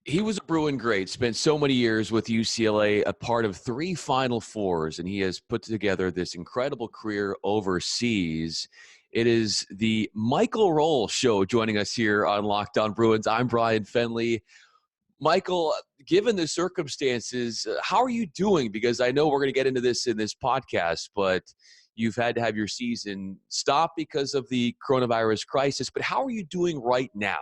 He was a Bruin great, spent so many years with UCLA, a part of 3 Final Fours, and he has put together this incredible career overseas. It is the Michael Roll Show joining us here on Locked On Bruins. I'm Bryan Fenley. Michael, given the circumstances, how are you doing? Because I know we're going to get into this in this podcast, but you've had to have your season stop because of the coronavirus crisis. But how are you doing right now?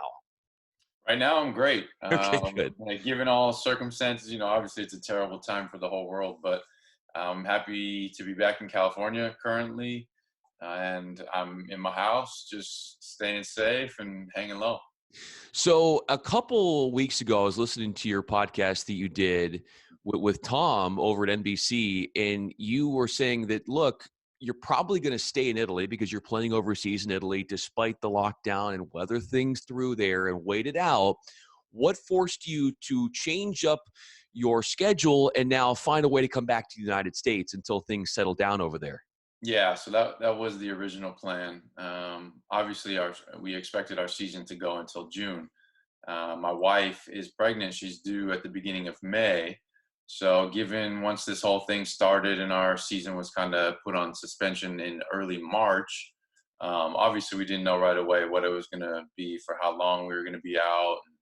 Right now, I'm great. Okay, good. Given all circumstances, obviously it's a terrible time for the whole world, but I'm happy to be back in California currently, and I'm in my house, just staying safe and hanging low. So a couple weeks ago, I was listening to your podcast that you did with Tom over at NBC, and you were saying that, look, you're probably going to stay in Italy because you're playing overseas in Italy despite the lockdown and weather things through there and wait it out. What forced you to change up your schedule and now find a way to come back to the United States until things settle down over there? Yeah, so that was the original plan. Obviously, we expected our season to go until June. My wife is pregnant; she's due at the beginning of May. So, given once this whole thing started and our season was kind of put on suspension in early March, obviously we didn't know right away what it was going to be, for how long we were going to be out, and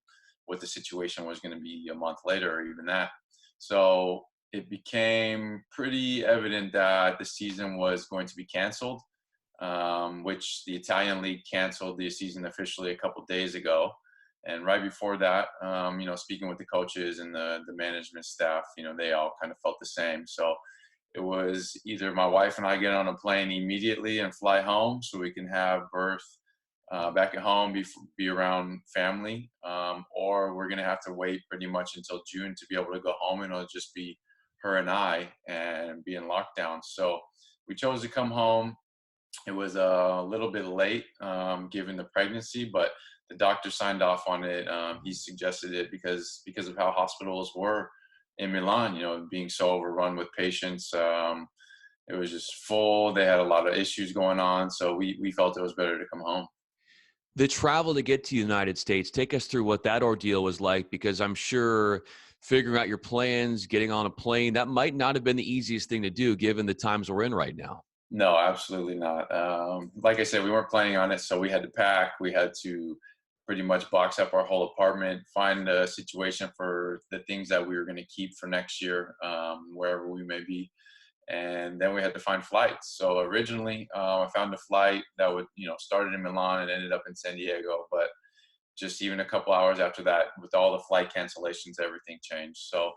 what the situation was going to be a month later, or even that. So it became pretty evident that the season was going to be canceled, which the Italian league canceled the season officially a couple days ago. And right before that, speaking with the coaches and the management staff, they all kind of felt the same. So it was either my wife and I get on a plane immediately and fly home so we can have birth back at home, be around family, or we're going to have to wait pretty much until June to be able to go home, and it'll just be her and I and be in lockdown. So we chose to come home. It was a little bit late given the pregnancy, but the doctor signed off on it. He suggested it because of how hospitals were in Milan, being so overrun with patients. It was just full. They had a lot of issues going on. So we felt it was better to come home. The travel to get to the United States, take us through what that ordeal was like, because I'm sure figuring out your plans, getting on a plane, that might not have been the easiest thing to do given the times we're in right now. No, absolutely not. Like I said, we weren't planning on it, so we had to pack. We had to pretty much box up our whole apartment, find a situation for the things that we were going to keep for next year, wherever we may be. And then we had to find flights. So originally, I found a flight that would, started in Milan and ended up in San Diego. But just even a couple hours after that, with all the flight cancellations, everything changed. So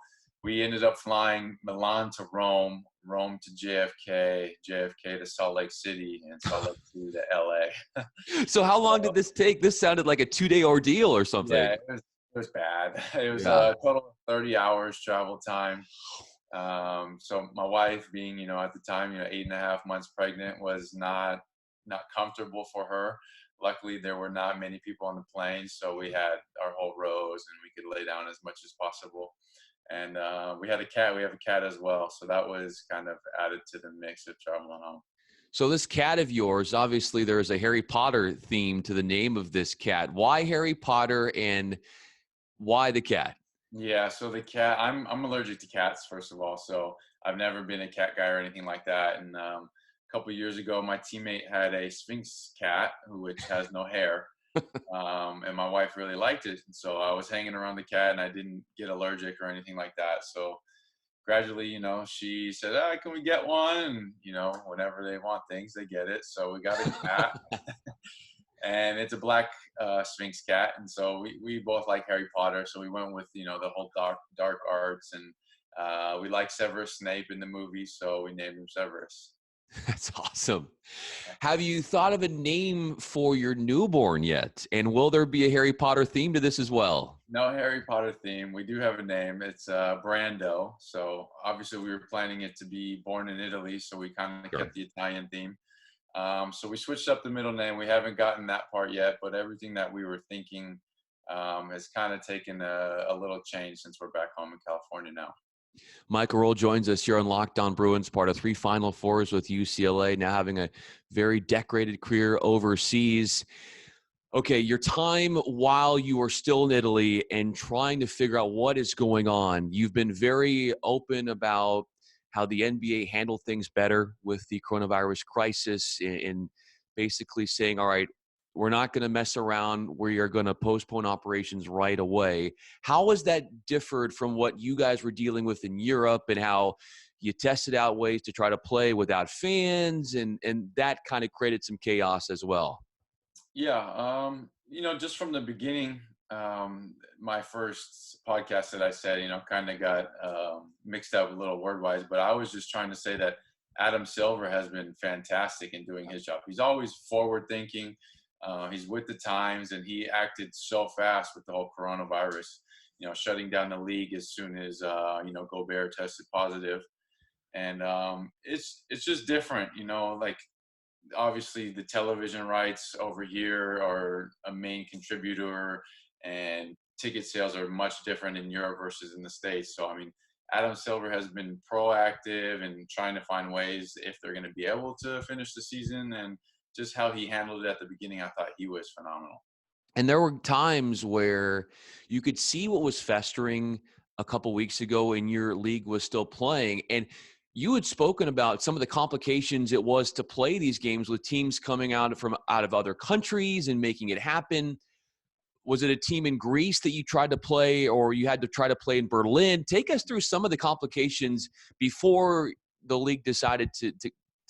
we ended up flying Milan to Rome, Rome to JFK, JFK to Salt Lake City, and Salt Lake City to LA. So how long did this take? This sounded like a 2-day ordeal or something. Yeah, it was bad. It was Yeah. a total of 30 hours travel time. So my wife, being, at the time, 8.5 months pregnant, was not comfortable for her. Luckily, there were not many people on the plane, so we had our whole rows and we could lay down as much as possible. And we had a cat. We have a cat as well, so that was kind of added to the mix of traveling home. So this cat of yours, obviously there is a Harry Potter theme to the name of this cat. Why Harry Potter and why the cat? Yeah, so the cat, I'm allergic to cats, first of all, so I've never been a cat guy or anything like that. And a couple of years ago, my teammate had a Sphinx cat, which has no hair, and my wife really liked it. And so I was hanging around the cat, and I didn't get allergic or anything like that. So gradually, she said, can we get one? And, whenever they want things, they get it. So we got a cat. And it's a black Sphinx cat, and so we both like Harry Potter, so we went with the whole dark arts, and we like Severus Snape in the movie, so we named him Severus. That's awesome. Have you thought of a name for your newborn yet? And will there be a Harry Potter theme to this as well? No Harry Potter theme. We do have a name. It's Brando. So obviously we were planning it to be born in Italy, so we kind of kept the Italian theme. So we switched up the middle name. We haven't gotten that part yet, but everything that we were thinking has kind of taken a little change since we're back home in California now. Michael Roll joins us here on Locked On Bruins, part of 3 Final Fours with UCLA, now having a very decorated career overseas. Okay, your time while you are still in Italy and trying to figure out what is going on. You've been very open about how the NBA handled things better with the coronavirus crisis in basically saying, all right, we're not going to mess around. We are going to postpone operations right away. How has that differed from what you guys were dealing with in Europe and how you tested out ways to try to play without fans and that kind of created some chaos as well? Yeah, just from the beginning, my first podcast that I said, kind of got mixed up a little word wise, but I was just trying to say that Adam Silver has been fantastic in doing his job. He's always forward thinking. He's with the times, and he acted so fast with the whole coronavirus. Shutting down the league as soon as Gobert tested positive, and it's just different. Like obviously the television rights over here are a main contributor, and ticket sales are much different in Europe versus in the States. So I mean, Adam Silver has been proactive and trying to find ways if they're going to be able to finish the season, and just how he handled it at the beginning, I thought he was phenomenal. And there were times where you could see what was festering a couple weeks ago and your league was still playing. And you had spoken about some of the complications it was to play these games with teams coming out of other countries and making it happen. Was it a team in Greece that you tried to play, or you had to try to play in Berlin? Take us through some of the complications before the league decided to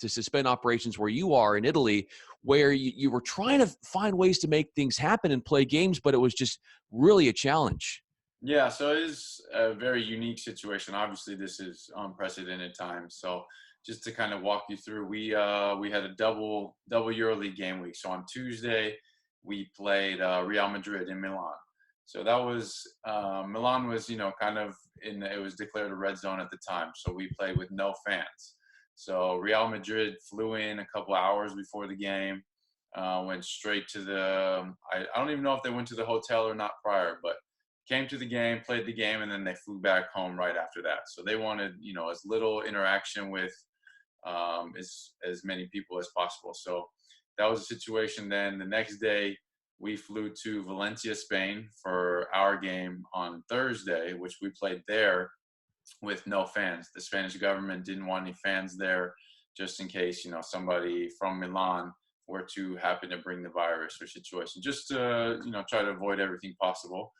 suspend operations where you are in Italy, where you were trying to find ways to make things happen and play games, but it was just really a challenge. Yeah, so it is a very unique situation. Obviously, this is unprecedented times. So just to kind of walk you through, we had a double EuroLeague game week. So on Tuesday, we played Real Madrid in Milan. So that was Milan was kind of it was declared a red zone at the time. So we played with no fans. So Real Madrid flew in a couple hours before the game, went straight to I don't even know if they went to the hotel or not prior, but came to the game, played the game, and then they flew back home right after that. So they wanted, as little interaction with as many people as possible. So that was the situation. Then the next day, we flew to Valencia, Spain for our game on Thursday, which we played there with no fans. The Spanish government didn't want any fans there, just in case, somebody from Milan were to happen to bring the virus or situation, just to, try to avoid everything possible.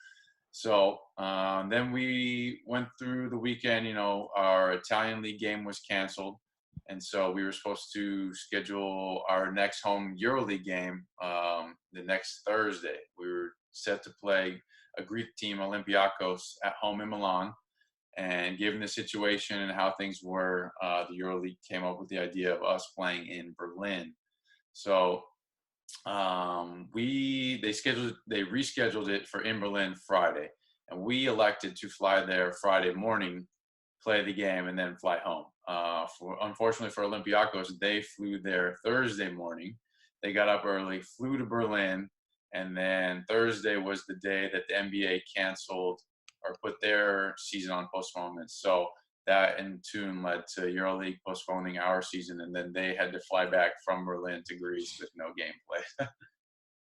So then we went through the weekend. Our Italian league game was canceled, and so we were supposed to schedule our next home EuroLeague game the next Thursday. We were set to play a Greek team, Olympiacos, at home in Milan. And given the situation and how things were, the EuroLeague came up with the idea of us playing in Berlin. So they rescheduled it for in Berlin Friday, and we elected to fly there Friday morning, play the game, and then fly home. Unfortunately for Olympiacos, they flew there Thursday morning. They got up early, flew to Berlin, and then Thursday was the day that the NBA canceled or put their season on postponement. So that in tune led to EuroLeague postponing our season, and then they had to fly back from Berlin to Greece with no gameplay.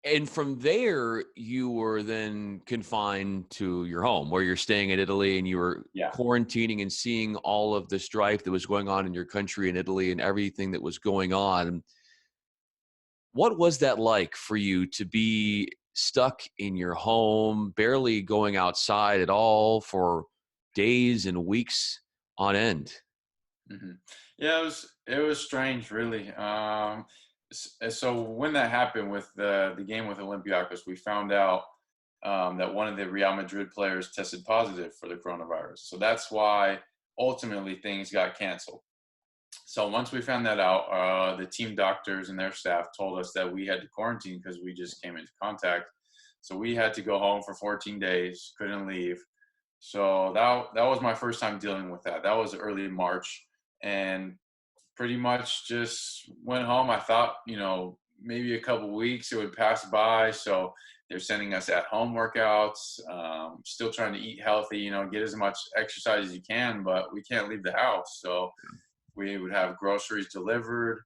And from there, you were then confined to your home where you're staying in Italy and you were Yeah. quarantining and seeing all of the strife that was going on in your country in Italy and everything that was going on. What was that like for you to be stuck in your home, barely going outside at all for days and weeks on end? hmm Yeah, it was strange, really. So when that happened with the game with Olympiacos, we found out that one of the Real Madrid players tested positive for the coronavirus. So that's why ultimately things got canceled. So once we found that out, the team doctors and their staff told us that we had to quarantine because we just came into contact. So we had to go home for 14 days, couldn't leave. So that was my first time dealing with that. That was early March, and pretty much just went home. I thought, maybe a couple weeks it would pass by. So they're sending us at home workouts, still trying to eat healthy, get as much exercise as you can, but we can't leave the house. So we would have groceries delivered.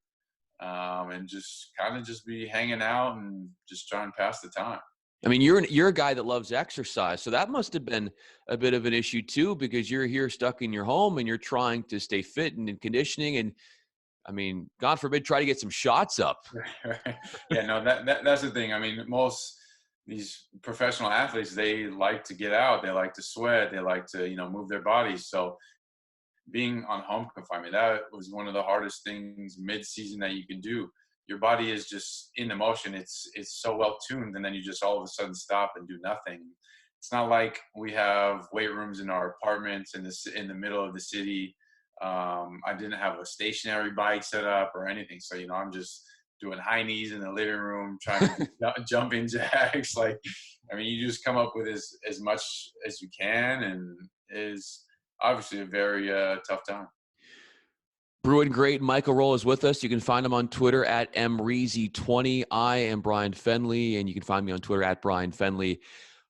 and just kind of just be hanging out and just trying to pass the time. I mean, you're a guy that loves exercise, so that must have been a bit of an issue too, because you're here stuck in your home and you're trying to stay fit and in conditioning. And I mean, God forbid, try to get some shots up. Yeah, no, that's the thing. I mean, most these professional athletes, they like to get out, they like to sweat, they like to, move their bodies. So being on home confinement, that was one of the hardest things mid-season that you can do. Your body is just in the motion. It's so well tuned, and then you just all of a sudden stop and do nothing. It's not like we have weight rooms in our apartments in the middle of the city. I didn't have a stationary bike set up or anything, so I'm just doing high knees in the living room, trying to jumping jacks. Like, I mean, you just come up with as much as you can, and is obviously a very tough time. Bruin great Michael Roll is with us. You can find him on Twitter at mreezy20. I am Bryan Fenley, and you can find me on Twitter at Bryan Fenley.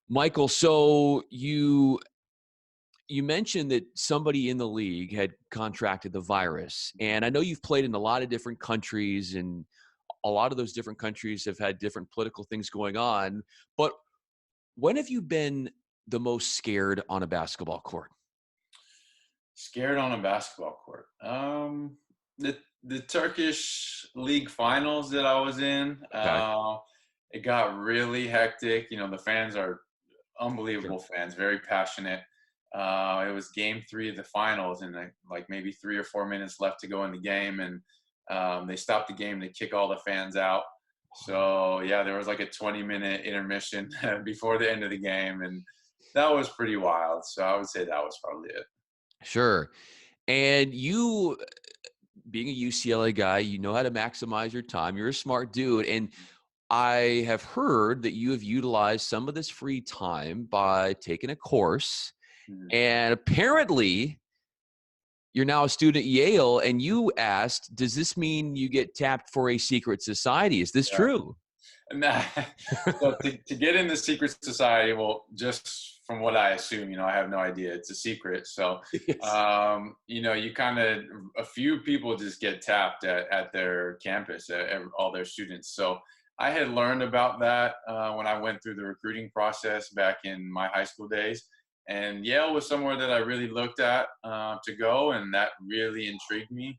Michael, so you mentioned that somebody in the league had contracted the virus, and I know you've played in a lot of different countries, and a lot of those different countries have had different political things going on. But when have you been the most scared on a basketball court? Scared on a basketball court. The Turkish league finals that I was in, Okay. it got really hectic. The fans are unbelievable Sure. fans, very passionate. It was game 3 of the finals, and like maybe 3 or 4 minutes left to go in the game, and they stopped the game to kick all the fans out. So yeah, there was like a 20-minute intermission before the end of the game, and that was pretty wild. So I would say that was probably it. Sure. And you, being a UCLA guy, you know how to maximize your time. You're a smart dude. And I have heard that you have utilized some of this free time by taking a course. Mhm. And apparently, you're now a student at Yale. And you asked, does this mean you get tapped for a secret society? Is this Yeah. true? Nah. So to get in the secret society, well, just from what I assume, I have no idea. It's a secret. So, Yes. you kind of, a few people just get tapped at their campus, at all their students. So I had learned about that when I went through the recruiting process back in my high school days. And Yale was somewhere that I really looked at to go, and that really intrigued me.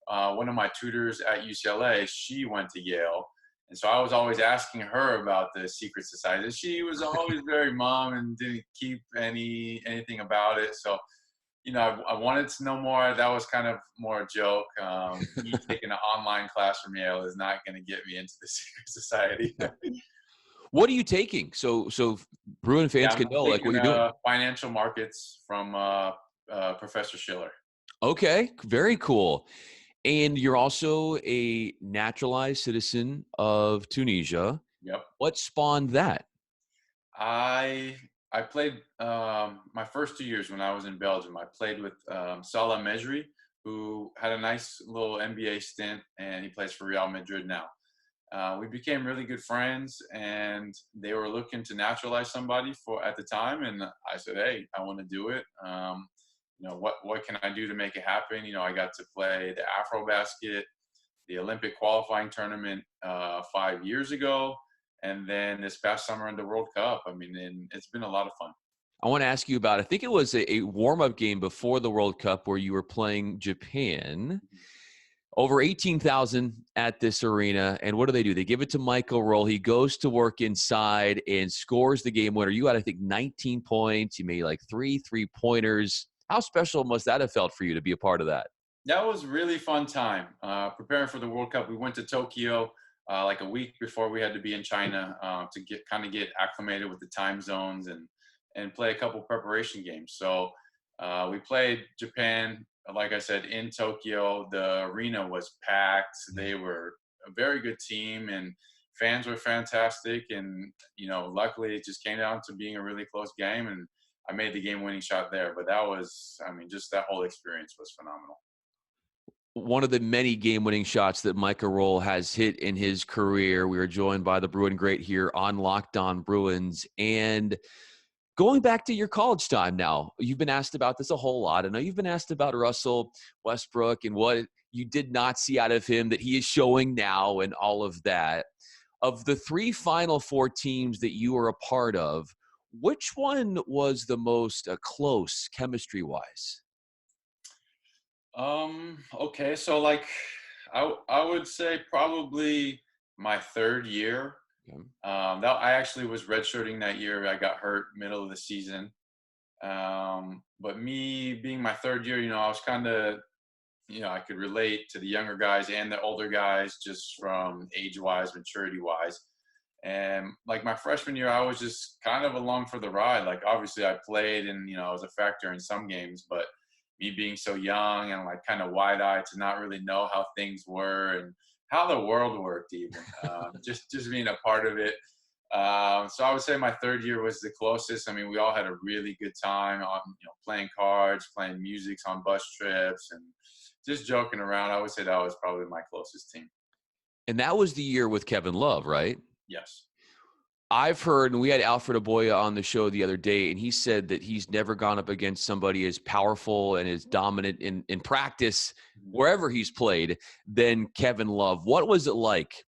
One of my tutors at UCLA, she went to Yale. And so I was always asking her about the secret society. And she was always very mum and didn't keep anything about it. So, I wanted to know more. That was kind of more a joke. Me taking an online class from Yale is not going to get me into the secret society. What are you taking? So Bruin Yeah, fans can I'm know like what taking you're doing. financial markets from Professor Schiller. Okay, very cool. And you're also a naturalized citizen of Tunisia. Yep. What spawned that? I I played my first 2 years when I was in Belgium. I played with Salah Mejri, who had a nice little NBA stint, and he plays for Real Madrid now. We became really good friends, and they were looking to naturalize somebody for at the time, and I said, "Hey, I want to do it. What can I do to make it happen?" I got to play the Afro basket, the Olympic qualifying tournament 5 years ago, and then this past summer in the World Cup. I mean, and it's been a lot of fun. I want to ask you about, I think it was a warm-up game before the World Cup where you were playing Japan. Over 18,000 at this arena. And what do? They give it to Michael Roll. He goes to work inside and scores the game winner. You had, I think, 19 points. You made like 3 3-pointers. How special must that have felt for you to be a part of that? That was really fun time. Preparing for the World Cup, we went to Tokyo like a week before we had to be in China to get acclimated with the time zones and play a couple preparation games. So we played Japan, like I said, in Tokyo. The arena was packed. They were a very good team, and fans were fantastic. And luckily, it just came down to being a really close game, and I made the game-winning shot there. But that was, I mean, just that whole experience was phenomenal. One of the many game-winning shots that Michael Roll has hit in his career. We are joined by the Bruin great here on Locked On Bruins. And Going back to your college time now, you've been asked about this a whole lot. I know you've been asked about Russell Westbrook and what you did not see out of him that he is showing now and all of that. Of the three Final Four teams that you were a part of, which one was the most close chemistry-wise? Okay, so like I would say probably my third year. Okay. That I actually was redshirting that year. I got hurt middle of the season. But me being my third year, I was kind of, I could relate to the younger guys and the older guys just from age wise, maturity wise. And like my freshman year, I was just kind of along for the ride. Like obviously I played and, I was a factor in some games, but me being so young and like kind of wide eyed to not really know how things were and how the world worked even, just being a part of it. So I would say my third year was the closest. I mean, we all had a really good time on, playing cards, playing music on bus trips, and just joking around. I would say that was probably my closest team. And that was the year with Kevin Love, right? Yes. I've heard, and we had Alfred Aboya on the show the other day, and he said that he's never gone up against somebody as powerful and as dominant in practice, Mhm. wherever he's played, than Kevin Love. What was it like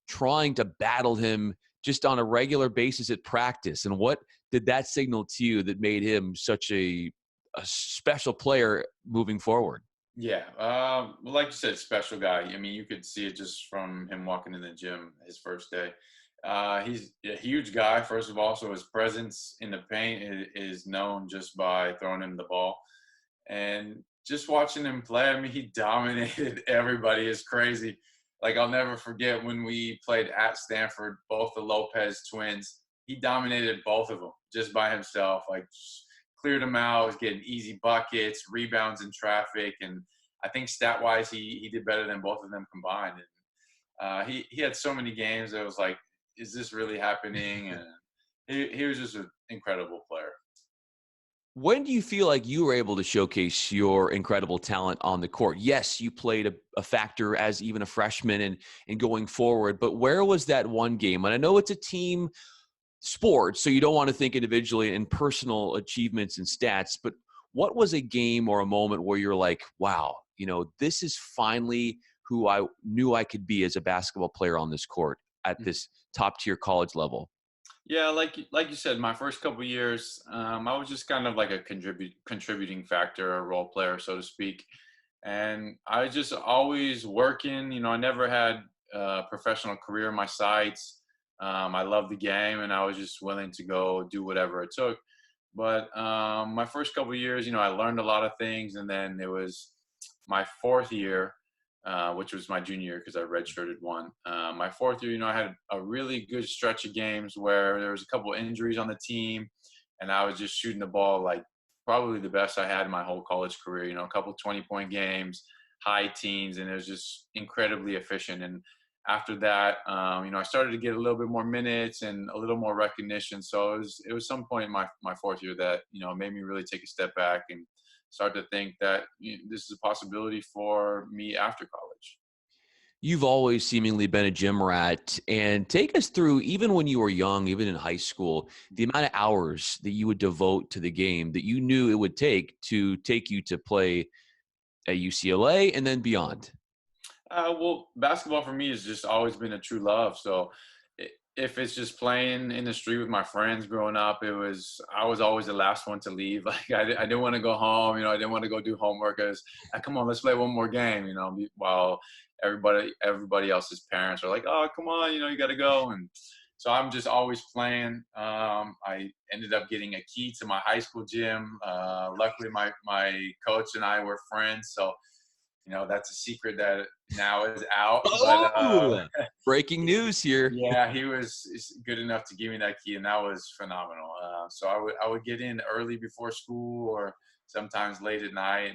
trying to battle him just on a regular basis at practice? And what did that signal to you that made him such a special player moving forward? Yeah. Well, like you said, special guy. I mean, you could see it just from him walking in the gym his first day. He's a huge guy, first of all, so his presence in the paint is known just by throwing him the ball. And just watching him play, I mean, he dominated everybody. It's crazy. Like, I'll never forget when we played at Stanford, both the Lopez twins. He dominated both of them just by himself. Like, just cleared them out, was getting easy buckets, rebounds in traffic. And I think stat wise, he did better than both of them combined. And he had so many games that was like, is this really happening? And he was just an incredible player. When do you feel like you were able to showcase your incredible talent on the court? Yes, you played a factor as even a freshman and going forward, but where was that one game? And I know it's a team sport, so you don't want to think individually in personal achievements and stats, but what was a game or a moment where you're like, wow, this is finally who I knew I could be as a basketball player on this court at this top tier college level? Yeah, like you said, my first couple years, I was just kind of like a contributing factor, a role player, so to speak. And I just always working. I never had a professional career in my sights. I loved the game, and I was just willing to go do whatever it took. But my first couple years, I learned a lot of things, and then it was my fourth year, which was my junior year because I redshirted one. My fourth year, I had a really good stretch of games where there was a couple injuries on the team, and I was just shooting the ball like probably the best I had in my whole college career. A couple 20-point games, high teens, and it was just incredibly efficient. And after that, I started to get a little bit more minutes and a little more recognition. So it was some point in my fourth year that made me really take a step back and start to think that this is a possibility for me after college. You've always seemingly been a gym rat. And take us through, even when you were young, even in high school, the amount of hours that you would devote to the game that you knew it would take you to play at UCLA and then beyond. Well, basketball for me has just always been a true love. So if it's just playing in the street with my friends growing up, I was always the last one to leave. Like I didn't want to go home. I didn't want to go do homework. I was, come on, let's play one more game. While everybody else's parents are like, oh, come on, you got to go. And so I'm just always playing. I ended up getting a key to my high school gym. Luckily, my coach and I were friends, so that's a secret that now is out. But Oh, breaking news here. yeah, he was good enough to give me that key, and that was phenomenal. So I would get in early before school, or sometimes late at night,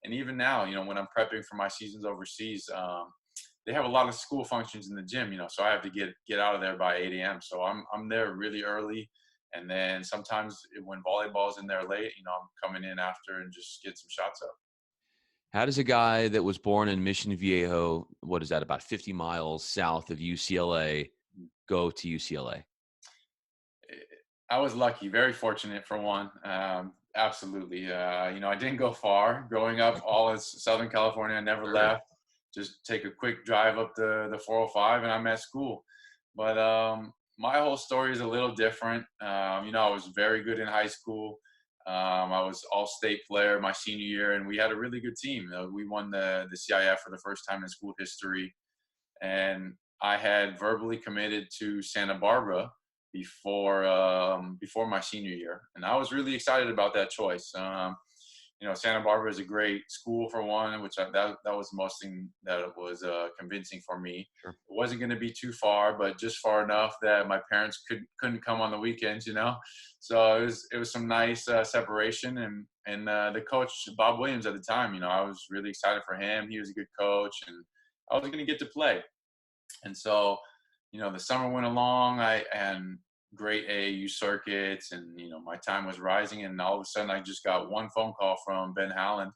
and even now, when I'm prepping for my seasons overseas, they have a lot of school functions in the gym, so I have to get out of there by 8 a.m. So I'm there really early, and then sometimes when volleyball's in there late, I'm coming in after and just get some shots up. How does a guy that was born in Mission Viejo, what is that, about 50 miles south of UCLA, go to UCLA? I was lucky, very fortunate for one. Absolutely. I didn't go far growing up, all in Southern California. I never Sure. left. Just take a quick drive up the 405 and I'm at school. But my whole story is a little different. I was very good in high school. I was all-state player my senior year, and we had a really good team. We won the CIF for the first time in school history, and I had verbally committed to Santa Barbara before my senior year, and I was really excited about that choice. Santa Barbara is a great school for one, that was the most thing that was convincing for me. Sure. It wasn't going to be too far, but just far enough that my parents couldn't come on the weekends, So it was some nice separation, and the coach Bob Williams at the time, I was really excited for him. He was a good coach, and I was going to get to play. And so, the summer went along. I and great AAU circuits, and my time was rising. And all of a sudden, I just got one phone call from Ben Howland.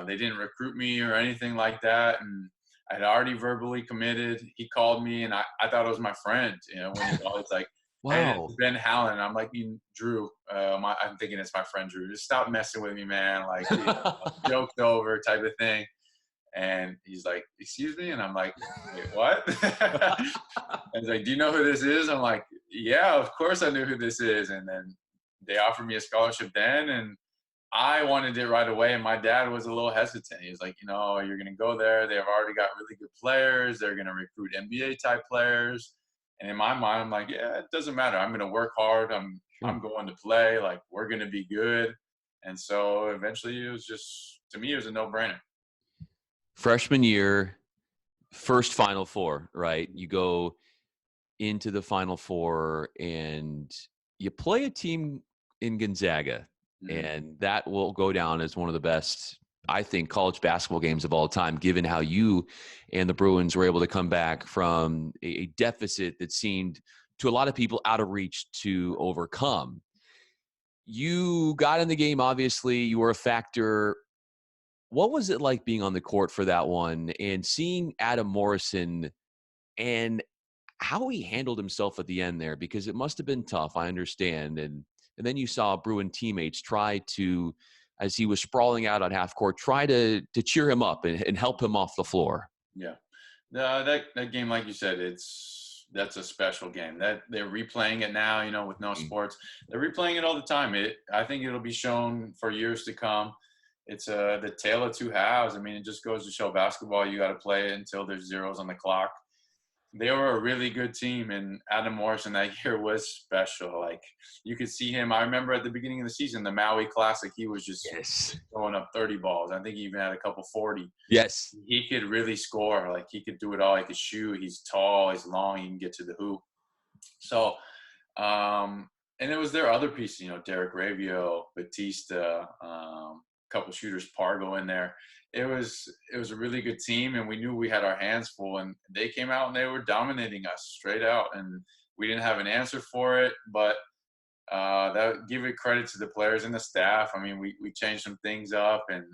They didn't recruit me or anything like that, and I'd already verbally committed. He called me, and I thought it was my friend. When he called, it's like, "Hey, Wow. it's Ben Howland." I'm like, "Drew." I'm thinking it's my friend Drew. Just stop messing with me, man. Like, joke's over, type of thing. And he's like, "Excuse me?" And I'm like, "Wait, what?" And he's like, "Do you know who this is?" I'm like, "Yeah, of course I knew who this is." And then they offered me a scholarship then, and I wanted it right away. And my dad was a little hesitant. He was like, "You're going to go there. They've already got really good players. They're going to recruit NBA type players." And in my mind, I'm like, "Yeah, it doesn't matter. I'm going to work hard. I'm Sure. going to play. Like, we're going to be good." And so eventually to me, it was a no-brainer. Freshman year, first Final Four, right? You go into the Final Four and you play a team in Gonzaga, Mhm. and that will go down as one of the best, I think, college basketball games of all time, given how you and the Bruins were able to come back from a deficit that seemed to a lot of people out of reach to overcome. You got in the game, obviously, you were a factor. What was it like being on the court for that one and seeing Adam Morrison and how he handled himself at the end there? Because it must have been tough, I understand. And then you saw Bruin teammates try to, as he was sprawling out on half court, try to cheer him up and help him off the floor. Yeah. That game, like you said, that's a special game. That they're replaying it now, with no Mm. sports. They're replaying it all the time. I think it'll be shown for years to come. It's the tale of two halves. I mean, it just goes to show basketball. You got to play it until there's zeros on the clock. They were a really good team, and Adam Morrison that year was special. Like, you could see him. I remember at the beginning of the season, the Maui Classic, he was just Yes. throwing up 30 balls. I think he even had a couple 40. Yes. He could really score. Like, he could do it all. He could shoot. He's tall. He's long. He can get to the hoop. So, and it was their other pieces. Derek Ravio, Batista, couple shooters, Pargo in there. It was a really good team, and we knew we had our hands full. And they came out and they were dominating us straight out, and we didn't have an answer for it. But that give it credit to the players and the staff. I mean, we changed some things up, and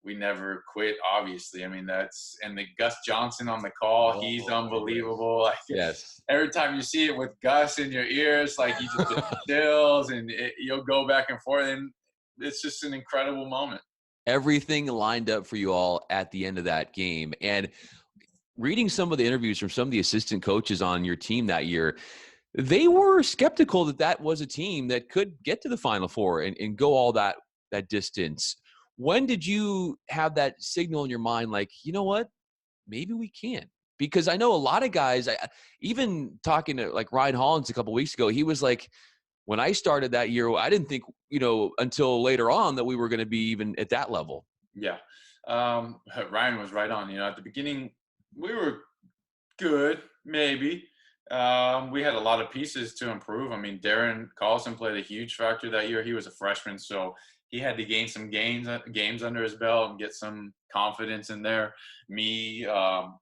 we never quit. Obviously, I mean and the Gus Johnson on the call, he's Oh, unbelievable. Like, yes. every time you see it with Gus in your ears, like, you just get chills, and you'll go back and forth, and it's just an incredible moment. Everything lined up for you all at the end of that game. And reading some of the interviews from some of the assistant coaches on your team that year, they were skeptical that that was a team that could get to the Final Four and go all that distance. When did you have that signal in your mind, like, you know what, maybe we can? Because I know a lot of guys, even talking to like Ryan Hollins a couple weeks ago, he was like, when I started that year, I didn't think, until later on that we were going to be even at that level. Yeah. Ryan was right on. At the beginning, we were good, maybe. We had a lot of pieces to improve. I mean, Darren Collison played a huge factor that year. He was a freshman, so he had to gain some games under his belt and get some confidence in there. Me,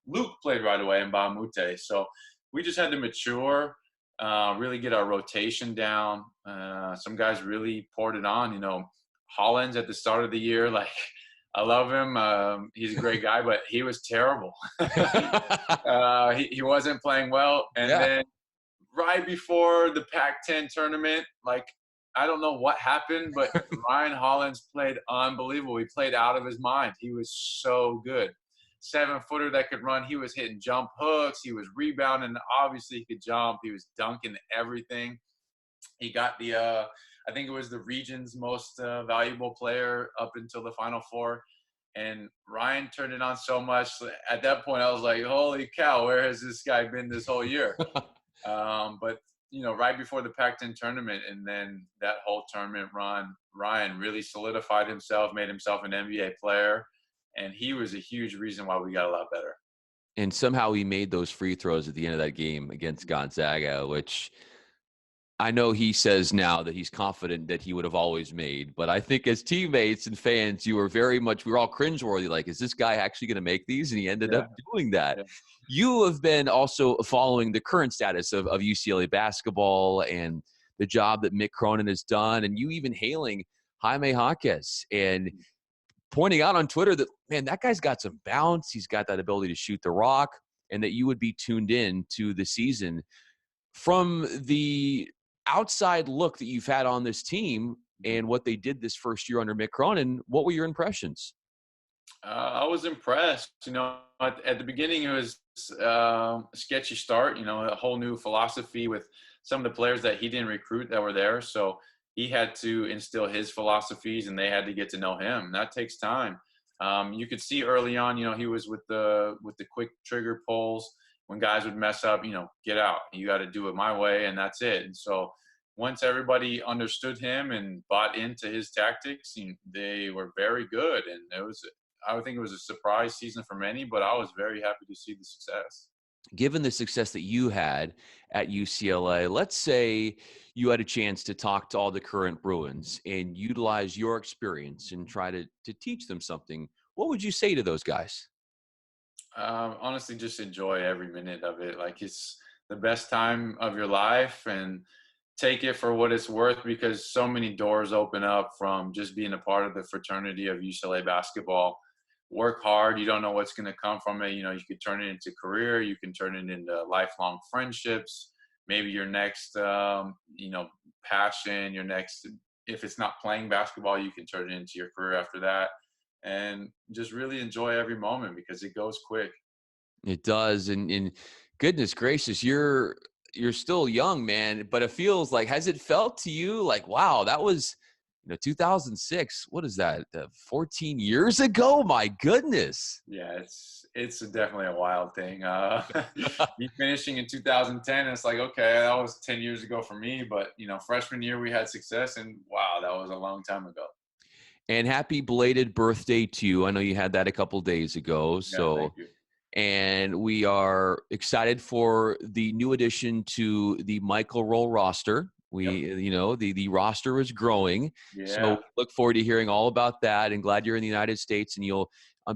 Luke played right away, and Bamute. So we just had to mature, really get our rotation down. Some guys really poured it on. Hollins at the start of the year, like, I love him. He's a great guy, but he was terrible. He wasn't playing well. And Yeah. then right before the Pac-10 tournament, like, I don't know what happened, but Ryan Hollins played unbelievable. He played out of his mind. He was so good. 7-footer that could run. He was hitting jump hooks. He was rebounding. Obviously, he could jump. He was dunking everything. He got I think it was the region's most valuable player up until the Final Four. And Ryan turned it on so much. At that point, I was like, holy cow, where has this guy been this whole year? But right before the Pac-10 tournament, and then that whole tournament run, Ryan really solidified himself, made himself an NBA player, and he was a huge reason why we got a lot better. And somehow he made those free throws at the end of that game against Gonzaga, which I know he says now that he's confident that he would have always made. But I think as teammates and fans, we were all cringeworthy. Like, is this guy actually going to make these? And he ended Yeah, up doing that. yeah. You have been also following the current status of UCLA basketball and the job that Mick Cronin has done, and you even hailing Jaime Jaquez and pointing out on Twitter that, man, that guy's got some bounce. He's got that ability to shoot the rock, and that you would be tuned in to the season. From the outside look that you've had on this team and what they did this first year under Mick Cronin, what were your impressions? I was impressed. At the beginning, it was a sketchy start. A whole new philosophy with some of the players that he didn't recruit that were there. So he had to instill his philosophies, and they had to get to know him. That takes time. You could see early on, he was with the quick trigger pulls. When guys would mess up, get out. You got to do it my way, and that's it. And so once everybody understood him and bought into his tactics, they were very good. And I would think it was a surprise season for many, but I was very happy to see the success. Given the success that you had at UCLA, let's say you had a chance to talk to all the current Bruins and utilize your experience and try to teach them something. What would you say to those guys? Honestly, just enjoy every minute of it. Like, it's the best time of your life, and take it for what it's worth, because so many doors open up from just being a part of the fraternity of UCLA basketball. Work hard. You don't know what's going to come from it. You could turn it into career. You can turn it into lifelong friendships. Maybe your next, passion, your next, if it's not playing basketball, you can turn it into your career after that. And just really enjoy every moment, because it goes quick. It does, and goodness gracious, you're still young, man. But it feels like, has it felt to you like, wow, that was 2006? What is that? 14 years ago? My goodness. Yeah, it's definitely a wild thing. Me finishing in 2010, it's like, okay, that was 10 years ago for me. But freshman year we had success, and wow, that was a long time ago. And happy belated birthday to you. I know you had that a couple days ago. Yeah, thank So, you. and we are excited for the new addition to the Michael Roll roster. Yep. The roster is growing. So Yeah. look forward to hearing all about that, and glad you're in the United States and you'll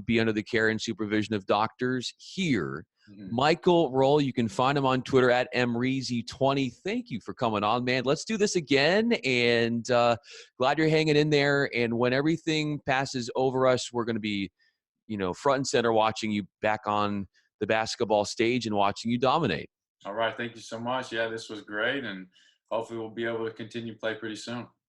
be under the care and supervision of doctors here. Mhm. Michael Roll, you can find him on Twitter at mreezy20. Thank you for coming on, man. Let's do this again, and glad you're hanging in there. And when everything passes over us, we're going to be front and center watching you back on the basketball stage and watching you dominate. All right. Thank you so much. Yeah, this was great, and hopefully we'll be able to continue play pretty soon.